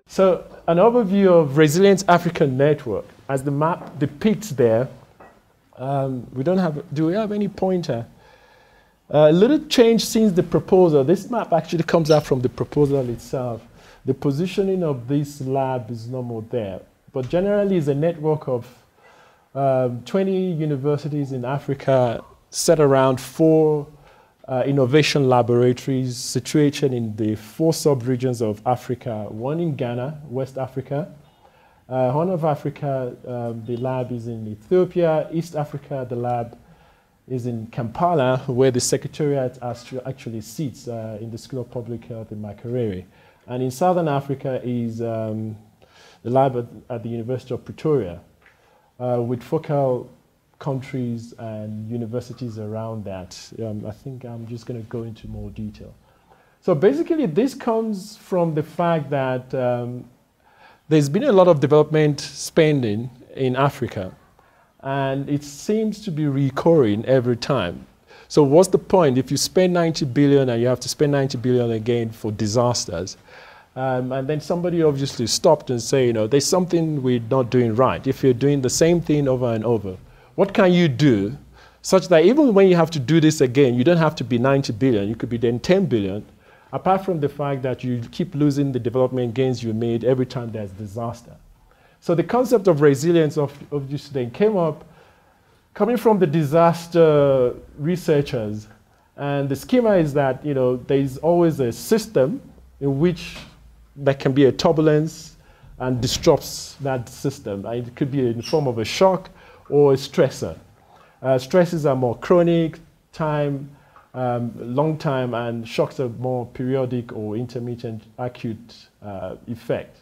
So an overview of Resilient Africa Network. As the map depicts there, do we have any pointer? A little change since the proposal. This map actually comes out from the proposal itself. The positioning of this lab is no more there. But generally, it's a network of 20 universities in Africa set around 4 innovation laboratories situated in the 4 sub-regions of Africa. One in Ghana, West Africa. Horn of Africa, the lab is in Ethiopia. East Africa, the lab is in Kampala, where the Secretariat actually sits in the School of Public Health in Makerere. And in Southern Africa is the lab at the University of Pretoria, with focal countries and universities around that. I think I'm just going to go into more detail. So basically, this comes from the fact that there's been a lot of development spending in Africa, and it seems to be recurring every time. So what's the point if you spend 90 billion and you have to spend 90 billion again for disasters? And then somebody obviously stopped and say, there's something we're not doing right. If you're doing the same thing over and over, what can you do such that even when you have to do this again, you don't have to be 90 billion, you could be then 10 billion, apart from the fact that you keep losing the development gains you made every time there's disaster. So the concept of resilience obviously then came up coming from the disaster researchers. And the schema is that, there's always a system in which there can be a turbulence and disrupts that system. And it could be in the form of a shock or a stressor. Stresses are more chronic, long time, and shocks are more periodic or intermittent acute effect.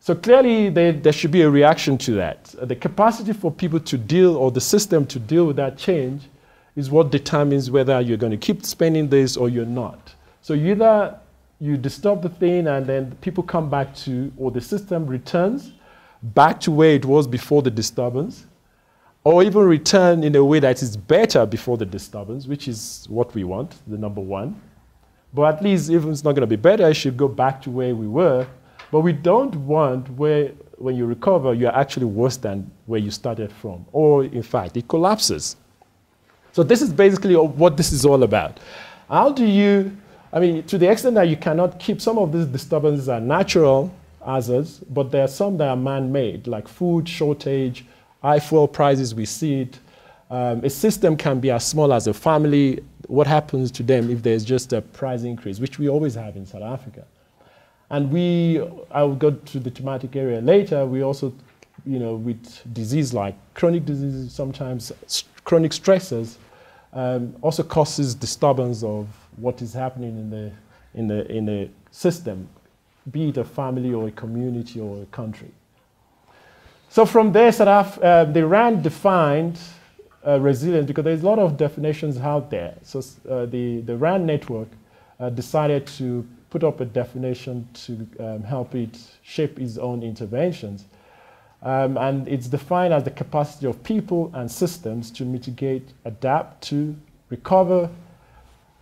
So clearly there should be a reaction to that. The capacity for people to deal, or the system to deal with that change, is what determines whether you're going to keep spending this or you're not. So either you disturb the thing and then people come back to, or the system returns back to where it was before the disturbance, or even return in a way that is better before the disturbance, which is what we want, the number one. But at least if it's not going to be better, it should go back to where we were. But we don't want where, when you recover, you're actually worse than where you started from, or in fact, it collapses. So this is basically what this is all about. How do you, to the extent that you cannot keep, some of these disturbances are natural hazards, but there are some that are man-made, like food shortage, high fuel prices, we see it. A system can be as small as a family. What happens to them if there's just a price increase, which we always have in South Africa? And I will go to the thematic area later. We also, with disease like chronic diseases, sometimes chronic stresses, also causes disturbance of what is happening in the system, be it a family or a community or a country. So from there, the RAND defined resilience, because there's a lot of definitions out there. So the RAND network decided to put up a definition to help it shape its own interventions. And it's defined as the capacity of people and systems to mitigate, adapt to, recover,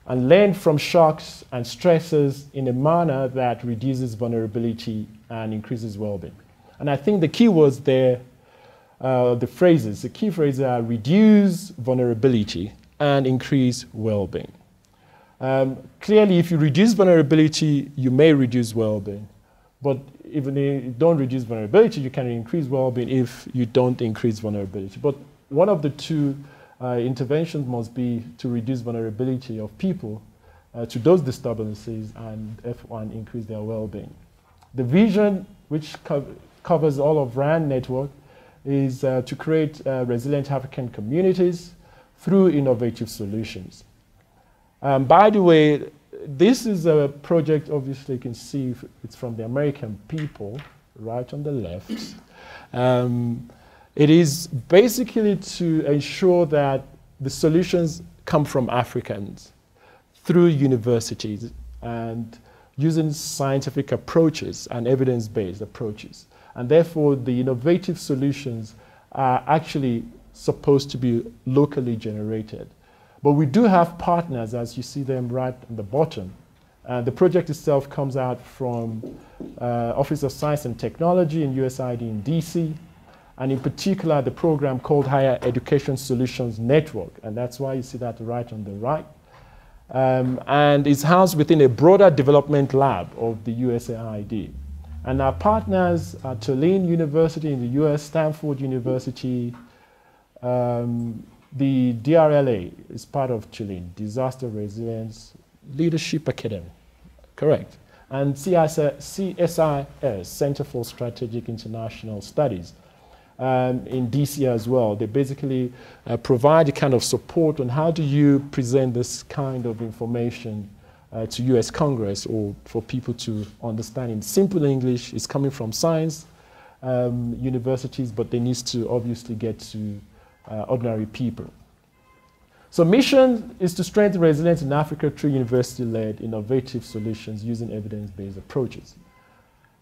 and learn from shocks and stresses in a manner that reduces vulnerability and increases well-being. And I think the key words there, the key phrases are reduce vulnerability and increase well-being. Clearly, if you reduce vulnerability, you may reduce well-being. But even if you don't reduce vulnerability, you can increase well-being if you don't increase vulnerability. But one of the two interventions must be to reduce vulnerability of people to those disturbances and F1 increase their well-being. The vision, which covers all of RAND network, is to create resilient African communities through innovative solutions. By the way, this is a project, obviously you can see it's from the American people, right on the left. It is basically to ensure that the solutions come from Africans through universities and using scientific approaches and evidence-based approaches. And therefore, the innovative solutions are actually supposed to be locally generated. But we do have partners, as you see them right at the bottom. The project itself comes out from Office of Science and Technology in USAID in DC, and in particular the program called Higher Education Solutions Network, and that's why you see that right on the right. And it's housed within a broader development lab of the USAID. And our partners are Tulane University in the US, Stanford University, the DRLA is part of Tulane, Disaster Resilience Leadership Academy, correct. And CSIS, Center for Strategic International Studies, in DC as well. They basically provide a kind of support on how do you present this kind of information to US Congress or for people to understand in simple English. It's coming from science universities, but they need to obviously get to ordinary people. So mission is to strengthen resilience in Africa through university-led innovative solutions using evidence-based approaches.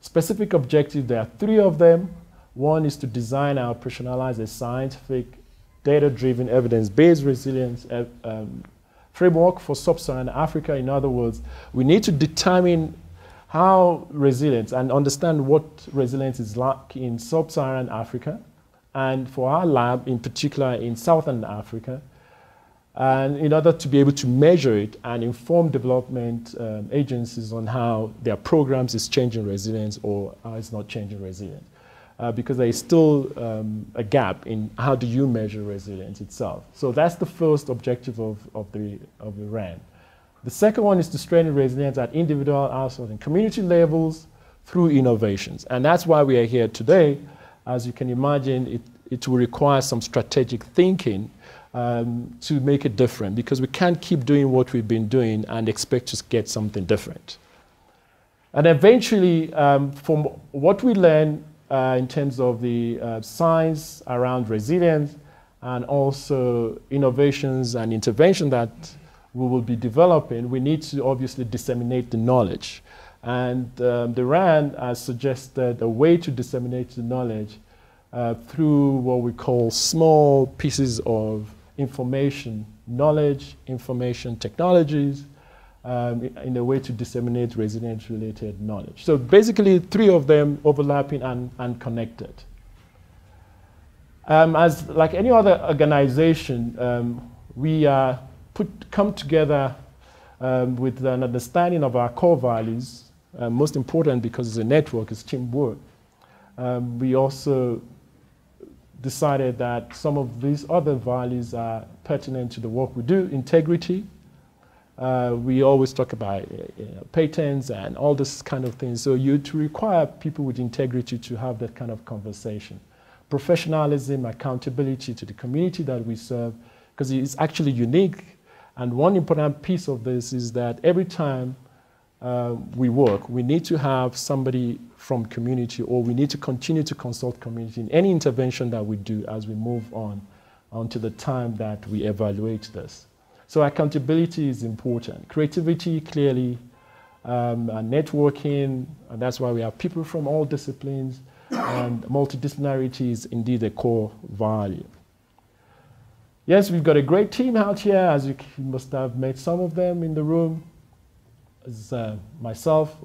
Specific objectives, there are 3 of them. One is to design and operationalize a scientific, data-driven, evidence-based resilience framework for sub-Saharan Africa. In other words, we need to determine how resilience and understand what resilience is like in sub-Saharan Africa, and for our lab in particular in Southern Africa, and in order to be able to measure it and inform development agencies on how their programs is changing resilience or how it's not changing resilience. Because there is still a gap in how do you measure resilience itself. So that's the first objective of the RAN. The second one is to strengthen resilience at individual, household, and community levels through innovations. And that's why we are here today. As you can imagine, it will require some strategic thinking to make it different, because we can't keep doing what we've been doing and expect to get something different. And eventually, from what we learn in terms of the science around resilience and also innovations and intervention that we will be developing, we need to obviously disseminate the knowledge. And the RAN has suggested a way to disseminate the knowledge through what we call small pieces of information, knowledge, information technologies, in a way to disseminate resilience-related knowledge. So basically 3 of them overlapping and connected. As like any other organization, we come together with an understanding of our core values, most important because it's a network, it's teamwork. We also decided that some of these other values are pertinent to the work we do. Integrity. We always talk about patents and all this kind of things. So to require people with integrity to have that kind of conversation. Professionalism, accountability to the community that we serve, because it's actually unique. And one important piece of this is that every time we work, we need to have somebody from community, or we need to continue to consult community in any intervention that we do as we move on to the time that we evaluate this. So accountability is important. Creativity, clearly, and networking, and that's why we have people from all disciplines, and multidisciplinarity is indeed a core value. Yes, we've got a great team out here, as you must have met some of them in the room. As myself,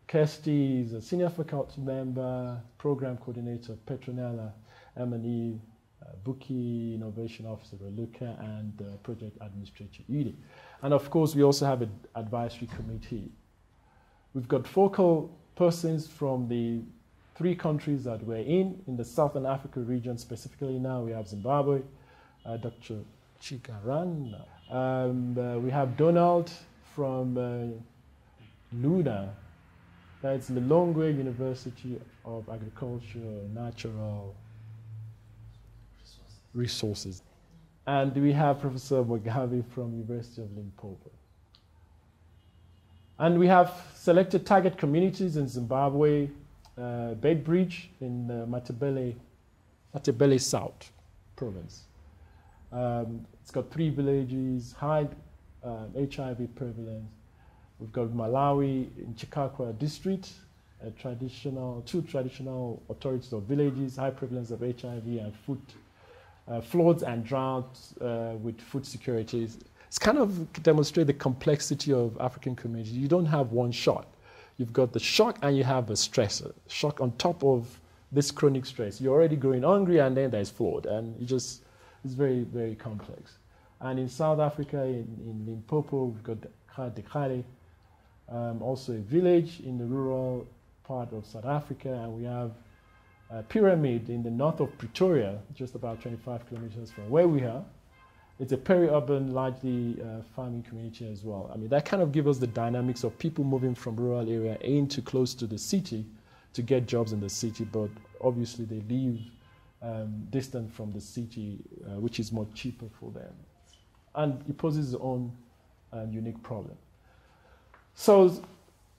Kirsty is a senior faculty member, program coordinator, Petronella, M&E, Buki, Innovation Officer, Luca, and Project Administrator, Edie. And of course, we also have an advisory committee. We've got focal persons from the 3 countries that we're in the Southern Africa region. Specifically now, we have Zimbabwe, Dr. Chikaran. We have Donald from Luna. That's Lilongwe University of Agriculture, Natural Resources. And we have Professor Mugabe from University of Limpopo. And we have selected target communities in Zimbabwe, Bedbridge in Matabele South province. It's got 3 villages, high HIV prevalence. We've got Malawi in Chikakwa district, 2 traditional authorities of villages, high prevalence of HIV and food, floods and droughts with food security. It's kind of demonstrate the complexity of African communities. You don't have one shot. you've got the shock and you have a stressor. Shock on top of this chronic stress. You're already growing hungry and then there's flood. And it's very, very complex. And in South Africa, in Limpopo, we've got degrading, also a village in the rural part of South Africa. And we have a pyramid in the north of Pretoria, just about 25 kilometers from where we are. It's a peri-urban, largely farming community as well. I mean, that kind of gives us the dynamics of people moving from rural area into close to the city to get jobs in the city, but obviously they live distant from the city, which is more cheaper for them. And it poses its own unique problem. So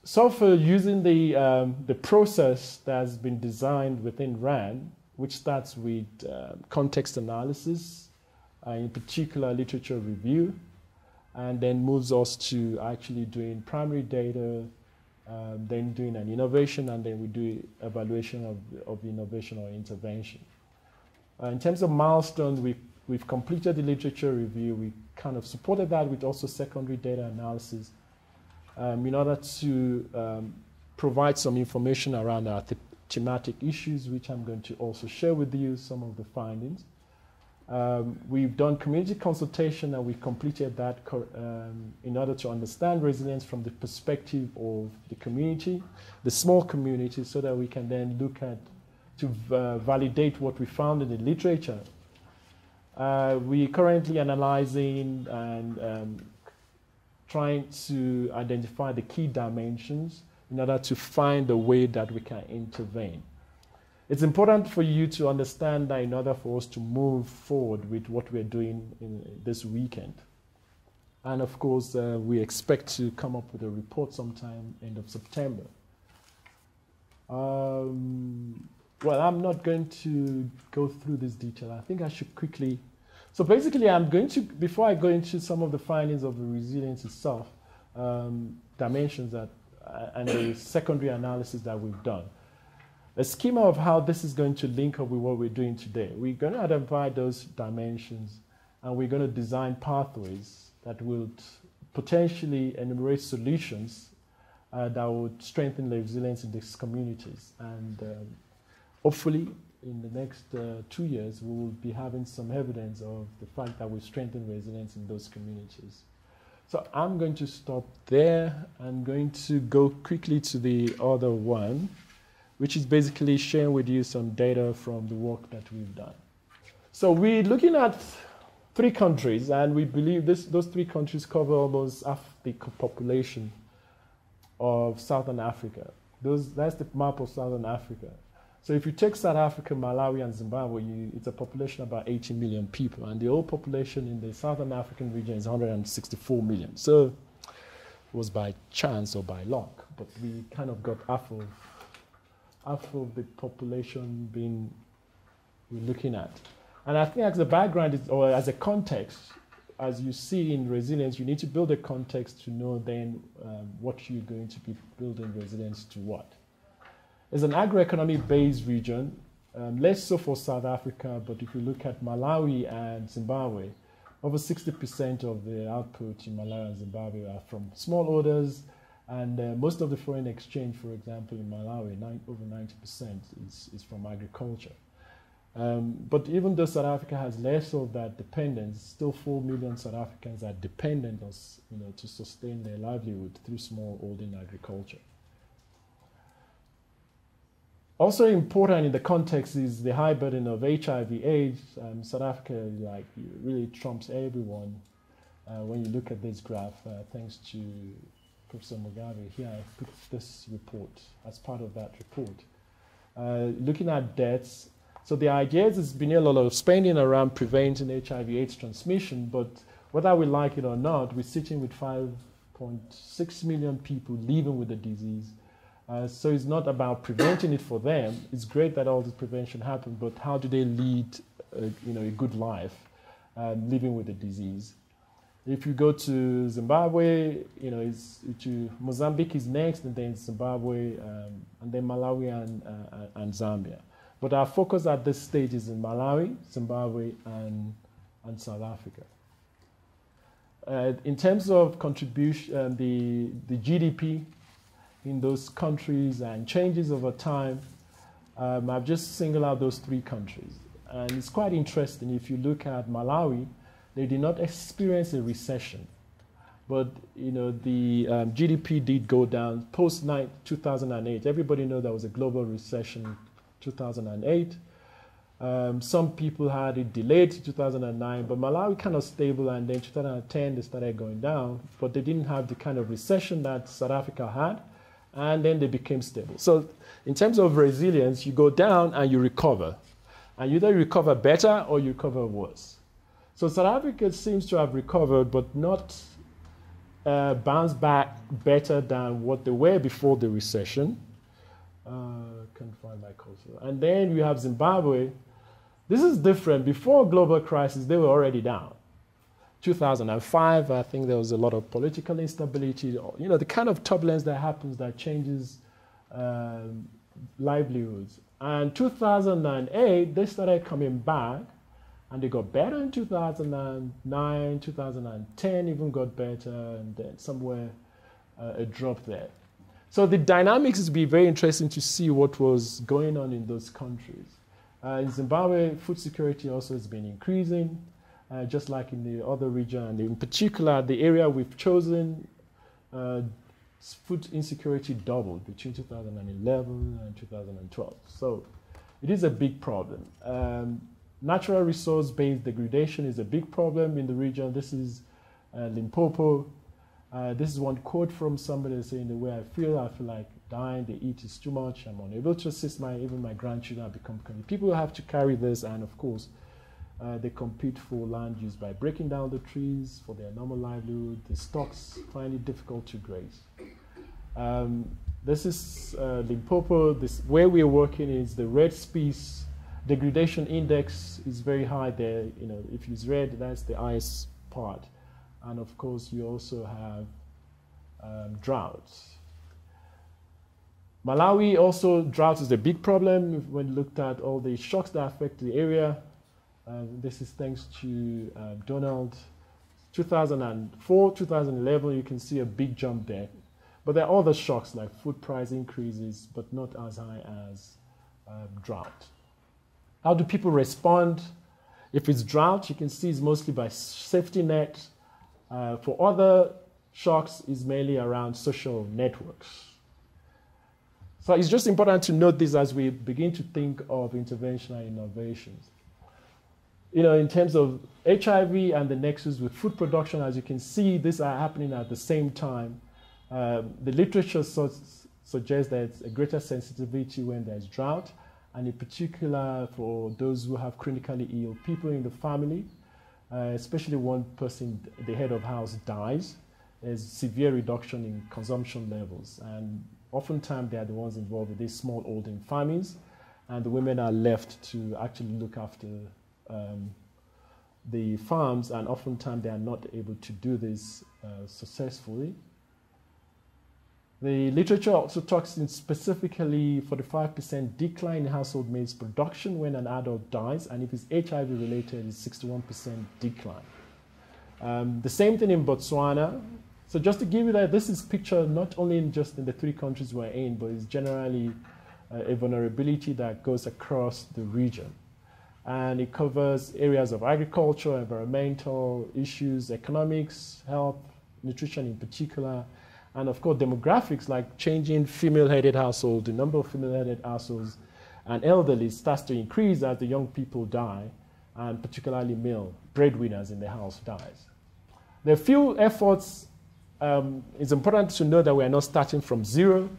for using the process that's been designed within RAN, which starts with context analysis, in particular literature review, and then moves us to actually doing primary data, then doing an innovation, and then we do evaluation of the innovation or intervention. In terms of milestones, we've completed the literature review. We kind of supported that with also secondary data analysis in order to provide some information around our thematic issues, which I'm going to also share with you some of the findings. We've done community consultation, and we completed that in order to understand resilience from the perspective of the community, the small community, so that we can then look at to validate what we found in the literature. We're currently analyzing and trying to identify the key dimensions in order to find a way that we can intervene. It's important for you to understand that in order for us to move forward with what we're doing in this weekend. And of course, we expect to come up with a report sometime end of September. Well, I'm not going to go through this detail. I think I should quickly. So basically, I'm going to, before I go into some of the findings of the resilience itself, dimensions that, and the secondary analysis that we've done. A schema of how this is going to link up with what we're doing today. We're going to identify those dimensions, and we're going to design pathways that will potentially enumerate solutions that would strengthen the resilience in these communities. And hopefully, in the next 2 years, we will be having some evidence of the fact that we strengthen resilience in those communities. So I'm going to stop there. I'm going to go quickly to the other one, which is basically sharing with you some data from the work that we've done. So we're looking at 3 countries, and we believe those 3 countries cover almost half the population of Southern Africa. That's the map of Southern Africa. So if you take South Africa, Malawi, and Zimbabwe, it's a population of about 80 million people, and the whole population in the Southern African region is 164 million. So it was by chance or by luck, but we kind of got half of the population we're looking at. And I think as a background, or as a context, as you see in resilience, you need to build a context to know then what you're going to be building resilience to what. It's an agroeconomic based region, less so for South Africa, but if you look at Malawi and Zimbabwe, over 60% of the output in Malawi and Zimbabwe are from smallholders. And most of the foreign exchange, for example, in Malawi, over 90% is from agriculture. But even though South Africa has less of that dependence, still 4 million South Africans are dependent on, to sustain their livelihood through smallholding agriculture. Also important in the context is the high burden of HIV/AIDS. South Africa really trumps everyone. When you look at this graph, thanks to Professor Mugabe, here I put this report as part of that report. Looking at deaths, so the idea is there's been a lot of spending around preventing HIV/AIDS transmission, but whether we like it or not, we're sitting with 5.6 million people living with the disease. So it's not about preventing it for them. It's great that all this prevention happened, but how do they lead a good life living with the disease? If you go to Zimbabwe, Mozambique is next, and then Zimbabwe, and then Malawi and Zambia. But our focus at this stage is in Malawi, Zimbabwe, and South Africa. In terms of contribution, the GDP in those countries and changes over time, I've just singled out those 3 countries. And it's quite interesting. If you look at Malawi, they did not experience a recession. But the GDP did go down post-2008. Everybody knows there was a global recession in 2008. Some people had it delayed to 2009, but Malawi kind of stable, and then 2010 they started going down, but they didn't have the kind of recession that South Africa had, and then they became stable. So in terms of resilience, you go down and you recover. And you either recover better or you recover worse. So South Africa seems to have recovered, but not bounced back better than what they were before the recession. Can't find my cursor. And then you have Zimbabwe. This is different. Before global crisis, they were already down. 2005, I think there was a lot of political instability. The kind of turbulence that happens that changes livelihoods. And 2008, they started coming back, and they got better in 2009, 2010 even got better, and then somewhere a drop there. So the dynamics is be very interesting to see what was going on in those countries. In Zimbabwe, food security also has been increasing, just like in the other region, and in particular, the area we've chosen, food insecurity doubled between 2011 and 2012. So it is a big problem. Natural resource-based degradation is a big problem in the region. This is Limpopo. This is one quote from somebody saying, the way I feel like dying, the heat is too much, I'm unable to assist even my grandchildren have become coming. People have to carry this, and of course, they compete for land use by breaking down the trees for their normal livelihood. The stocks find it difficult to graze. This is Limpopo. Where we're working is the red species degradation index is very high there. If it's red, that's the highest part. And of course, you also have droughts. Malawi also, drought is a big problem when you looked at all the shocks that affect the area. This is thanks to Donald. 2004, 2011, you can see a big jump there. But there are other shocks like food price increases, but not as high as drought. How do people respond? If it's drought, you can see it's mostly by safety net. For other shocks, it's mainly around social networks. So it's just important to note this as we begin to think of intervention and innovations. In terms of HIV and the nexus with food production, as you can see, these are happening at the same time. The literature suggests there's a greater sensitivity when there's drought, and in particular for those who have chronically ill people in the family, especially one person, the head of house, dies. There's severe reduction in consumption levels, and oftentimes they are the ones involved with these small holding farmings, and the women are left to actually look after the farms, and oftentimes they are not able to do this successfully. The literature also talks in specifically 45% decline in household maize production when an adult dies, and if it's HIV related, it's 61% decline. The same thing in Botswana. So just to give you that, this is picture not only just in the 3 countries we're in, but it's generally a vulnerability that goes across the region. And it covers areas of agriculture, environmental issues, economics, health, nutrition in particular, and of course demographics like changing female-headed households. The number of female-headed households and elderly starts to increase as the young people die, and particularly male breadwinners in the house dies. There are few efforts. It's important to know that we are not starting from zero.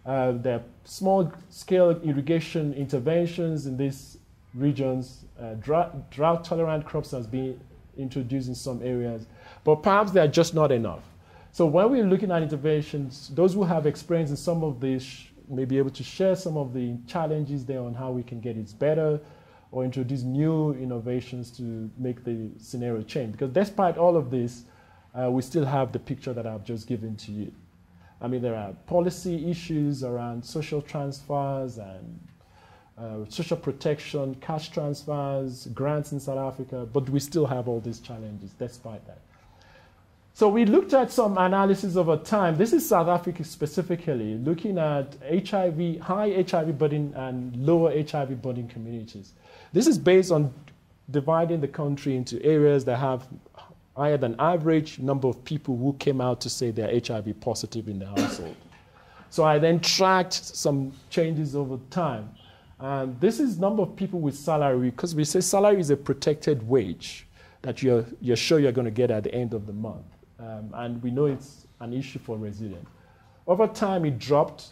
There are small-scale irrigation interventions in these regions. Drought-tolerant crops has been introduced in some areas, but perhaps they are just not enough. So when we're looking at interventions, those who have experience in some of this may be able to share some of the challenges there on how we can get it better or introduce new innovations to make the scenario change. Because despite all of this, we still have the picture that I've just given to you. I mean, there are policy issues around social transfers and social protection, cash transfers, grants in South Africa, but we still have all these challenges despite that. So we looked at some analysis over time. This is South Africa specifically, looking at HIV, high HIV burden and lower HIV burden communities. This is based on dividing the country into areas that have higher than average number of people who came out to say they're HIV positive in the household. So I then tracked some changes over time. And this is number of people with salary, because we say salary is a protected wage that you're sure you're going to get at the end of the month. And we know it's an issue for resilience. Over time, it dropped.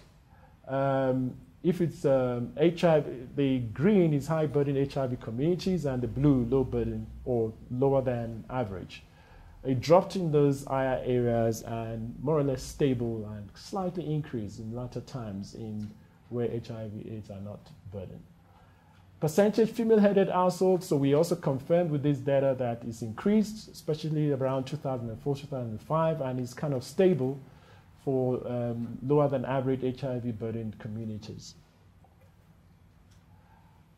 If it's HIV, the green is high burden HIV communities, and the blue low burden or lower than average. It dropped in those higher areas and more or less stable and slightly increased in latter times in where HIV/AIDS are not burdened. Percentage female-headed households, so we also confirmed with this data that it's increased, especially around 2004, 2005, and is kind of stable for lower than average HIV burdened communities.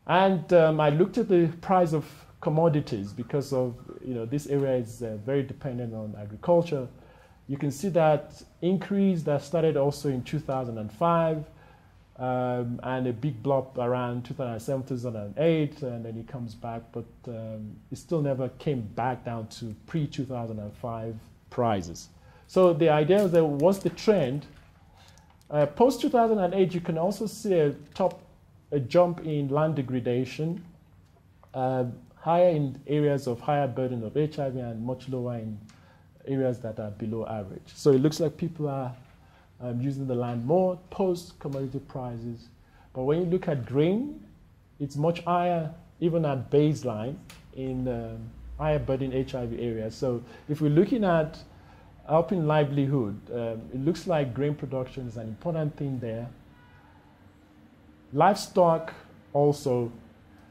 And I looked at the price of commodities because of, this area is very dependent on agriculture. You can see that increase that started also in 2005, and a big blop around 2007, 2008, and then it comes back, but it still never came back down to pre-2005 prices. So the idea is that what's the trend? Post-2008, you can also see a jump in land degradation, higher in areas of higher burden of HIV and much lower in areas that are below average. So it looks like people are using the land more post-commodity prices. But when you look at grain, it's much higher, even at baseline, in higher burden HIV areas. So if we're looking at helping livelihood, it looks like grain production is an important thing there. Livestock also.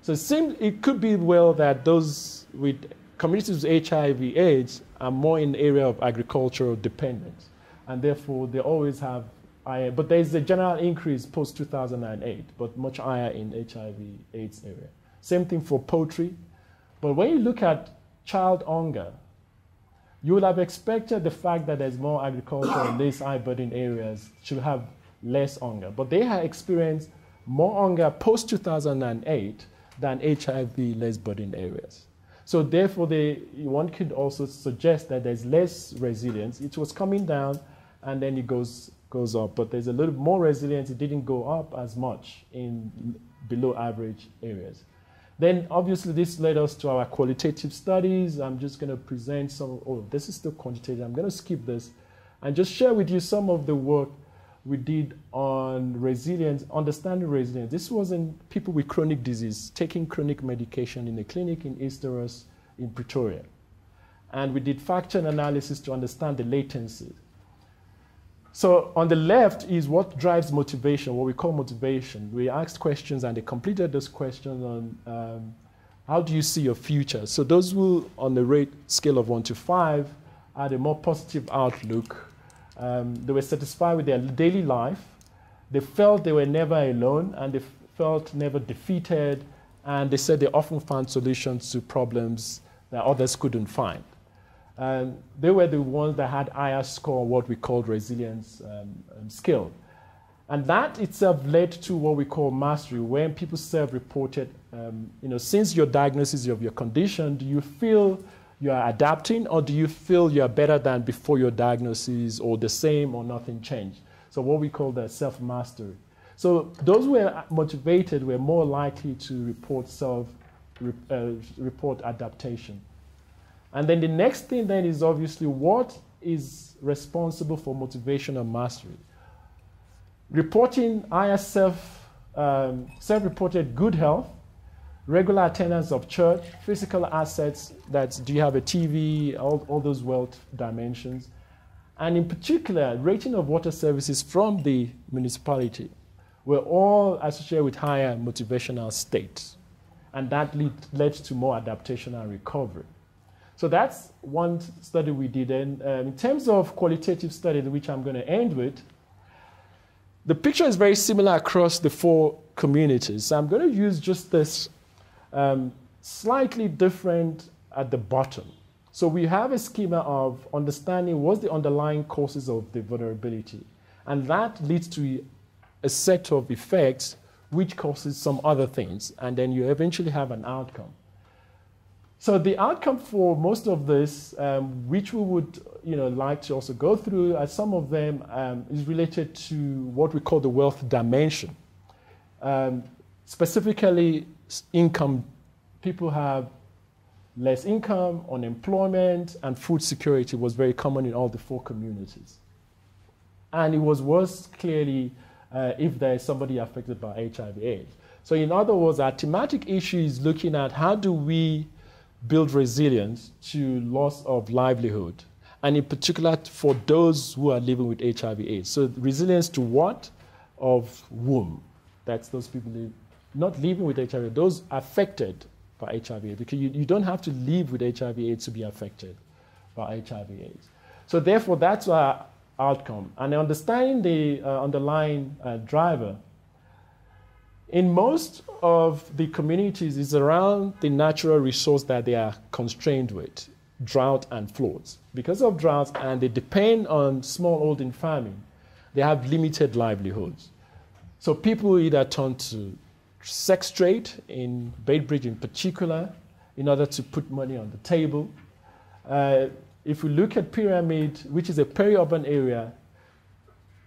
So it could be well that those with communities with HIV/AIDS are more in the area of agricultural dependence, and therefore they always have higher, but there's a general increase post-2008, but much higher in HIV/AIDS area. Same thing for poultry. But when you look at child hunger, you would have expected the fact that there's more agriculture in these high burden areas should have less hunger, but they have experienced more hunger post-2008 than HIV less burdened areas. So therefore, one could also suggest that there's less resilience. It was coming down, and then it goes up. But there's a little more resilience. It didn't go up as much in below average areas. Then obviously this led us to our qualitative studies. I'm just going to present some. Oh, this is still quantitative. I'm going to skip this and just share with you some of the work we did on resilience, understanding resilience. This was in people with chronic disease, taking chronic medication in a clinic in Easterus in Pretoria. And we did factor analysis to understand the latency. So on the left is what drives motivation, what we call motivation. We asked questions and they completed those questions on how do you see your future? So those who on the rate scale of 1 to 5 had a more positive outlook. They were satisfied with their daily life. They felt they were never alone, and they felt never defeated, and they said they often found solutions to problems that others couldn't find. They were the ones that had higher score, what we called resilience skill. And that itself led to what we call mastery, when people self-reported, since your diagnosis of your condition, do you feel you are adapting, or do you feel you are better than before your diagnosis, or the same, or nothing changed? So what we call the self-mastery. So those who were motivated were more likely to report report adaptation. And then the next thing then is obviously what is responsible for motivation and mastery. Reporting higher self-reported good health, regular attendance of church, physical assets, that's do you have a TV, all those wealth dimensions. And in particular, rating of water services from the municipality were all associated with higher motivational states. And that led to more adaptation and recovery. So that's one study we did. And in terms of qualitative study, which I'm going to end with, the picture is very similar across the 4 communities. So I'm going to use just this slightly different at the bottom. So we have a schema of understanding what's the underlying causes of the vulnerability. And that leads to a set of effects which causes some other things. And then you eventually have an outcome. So the outcome for most of this, which we would like to also go through, as some of them is related to what we call the wealth dimension. Specifically, income. People have less income, unemployment, and food security was very common in all the 4 communities. And it was worse, clearly, if there is somebody affected by HIV/AIDS. So in other words, our thematic issue is looking at how do we build resilience to loss of livelihood, and in particular for those who are living with HIV/AIDS. So resilience to what? Of whom? That's those people not living with HIV, those affected by HIV/AIDS, because you don't have to live with HIV/AIDS to be affected by HIV/AIDS. So therefore, that's our outcome. And understanding the underlying driver, in most of the communities is around the natural resource that they are constrained with, drought and floods. Because of drought, and they depend on smallholding farming, they have limited livelihoods. So people either turn to sex trade, in Bridge in particular, in order to put money on the table. If we look at Pyramid, which is a peri-urban area,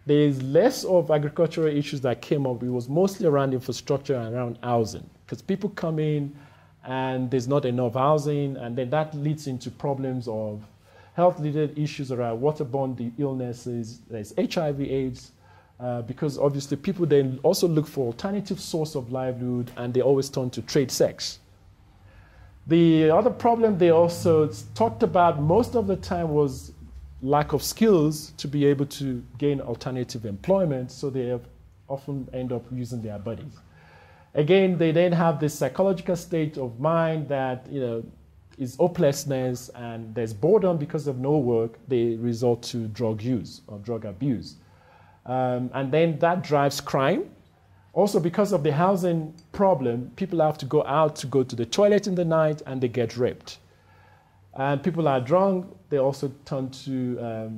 there is less of agricultural issues that came up. It was mostly around infrastructure and around housing, because people come in and there's not enough housing, and then that leads into problems of health-related issues around waterborne illnesses. There's HIV/AIDS, because obviously people then also look for alternative source of livelihood, and they always turn to trade sex. The other problem they also talked about most of the time was lack of skills to be able to gain alternative employment, so they often end up using their bodies. Again, they then have this psychological state of mind that is hopelessness, and there's boredom because of no work. They resort to drug use or drug abuse. And then that drives crime. Also, because of the housing problem, people have to go out to go to the toilet in the night, and they get raped. And people are drunk, they also turn to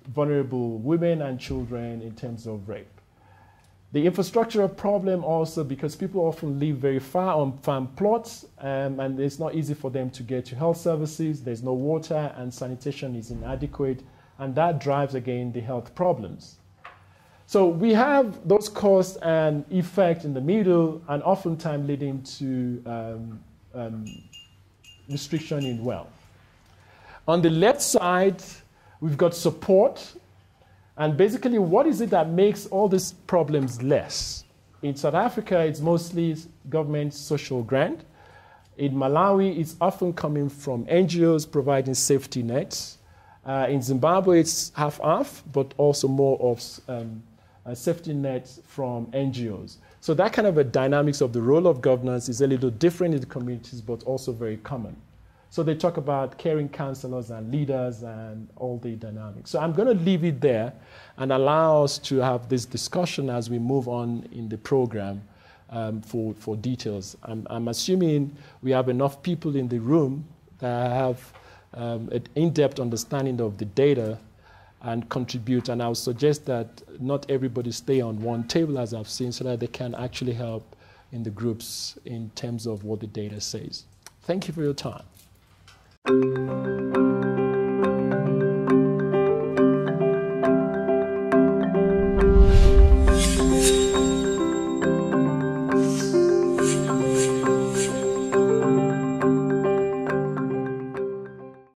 vulnerable women and children in terms of rape. The infrastructural problem also, because people often live very far on farm plots, and it's not easy for them to get to health services. There's no water, and sanitation is inadequate, and that drives, again, the health problems. So we have those cause and effect in the middle, and oftentimes leading to restriction in wealth. On the left side, we've got support. And basically, what is it that makes all these problems less? In South Africa, it's mostly government social grant. In Malawi, it's often coming from NGOs providing safety nets. In Zimbabwe, it's half-half, but also more of safety nets from NGOs. So that kind of a dynamics of the role of governance is a little different in the communities, but also very common. So they talk about caring counselors and leaders and all the dynamics. So I'm going to leave it there and allow us to have this discussion as we move on in the program for details. I'm assuming we have enough people in the room that have an in-depth understanding of the data and contribute. And I would suggest that not everybody stay on one table, as I've seen, so that they can actually help in the groups in terms of what the data says. Thank you for your time.